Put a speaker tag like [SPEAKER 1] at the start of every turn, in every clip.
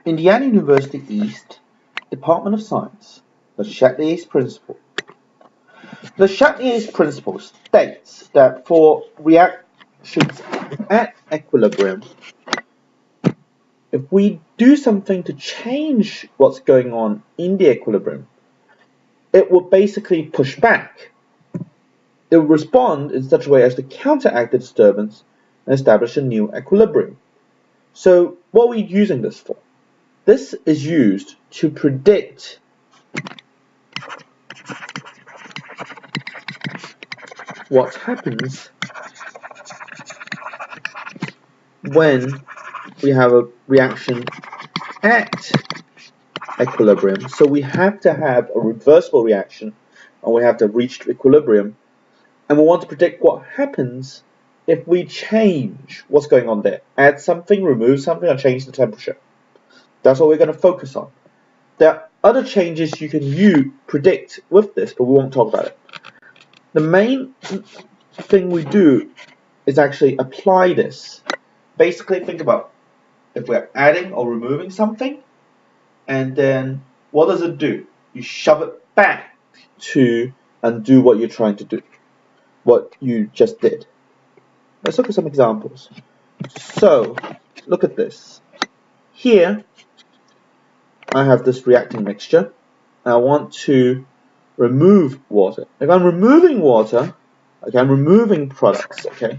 [SPEAKER 1] Indiana University East, Department of Science, the Chatelier's principle. The Chatelier's principle states that for reactions at equilibrium, if we do something to change what's going on in the equilibrium, it will basically push back. It will respond in such a way as to counteract the disturbance and establish a new equilibrium. So what are we using this for? This is used to predict what happens when we have a reaction at equilibrium. So we have to have a reversible reaction and we have to reach equilibrium, and we want to predict what happens if we change what's going on there. Add something, remove something, or change the temperature. That's what we're going to focus on. There are other changes you can predict with this, but we won't talk about it. The main thing we do is actually apply this. Basically, think about if we're adding or removing something, and then what does it do? You shove it back to undo what you're trying to do, what you just did. Let's look at some examples. So, look at this. Here, I have this reacting mixture. I want to remove water. If I'm removing water, okay, I'm removing products, okay.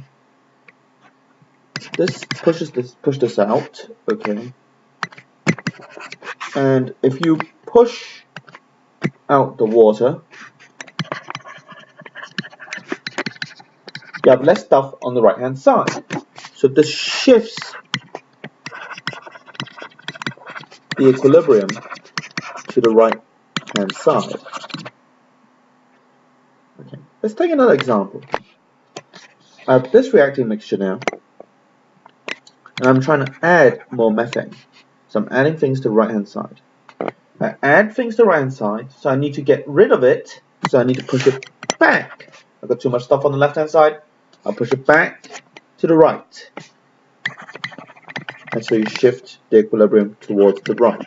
[SPEAKER 1] This push this out, okay. And if you push out the water, you have less stuff on the right hand side. So this shifts the equilibrium to the right hand side. Okay. Let's take another example. I have this reacting mixture now, and I'm trying to add more methane. So I'm adding things to the right hand side. I add things to the right hand side, so I need to get rid of it, so I need to push it back. I've got too much stuff on the left hand side, I'll push it back to the right. And so you shift the equilibrium towards the right.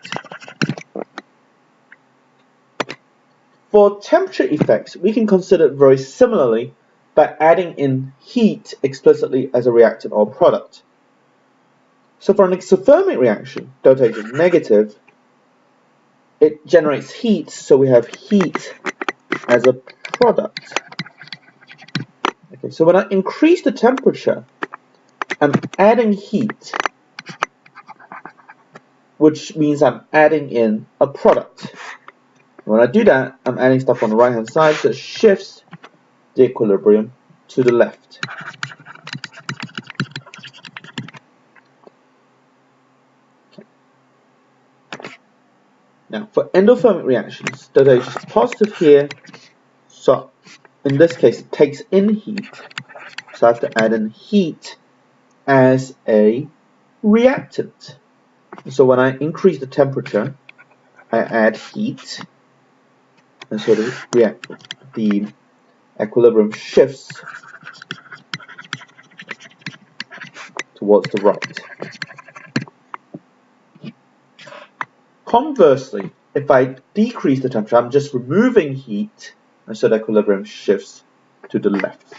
[SPEAKER 1] For temperature effects, we can consider it very similarly by adding in heat explicitly as a reactant or product. So for an exothermic reaction, delta H is negative, it generates heat, so we have heat as a product. Okay, so when I increase the temperature, I'm adding heat, which means I'm adding in a product. When I do that, I'm adding stuff on the right hand side, so it shifts the equilibrium to the left. Okay. Now, for endothermic reactions, delta H is positive here, so in this case it takes in heat, so I have to add in heat as a reactant. So when I increase the temperature, I add heat, and so the equilibrium shifts towards the right. Conversely, if I decrease the temperature, I'm just removing heat, and so the equilibrium shifts to the left.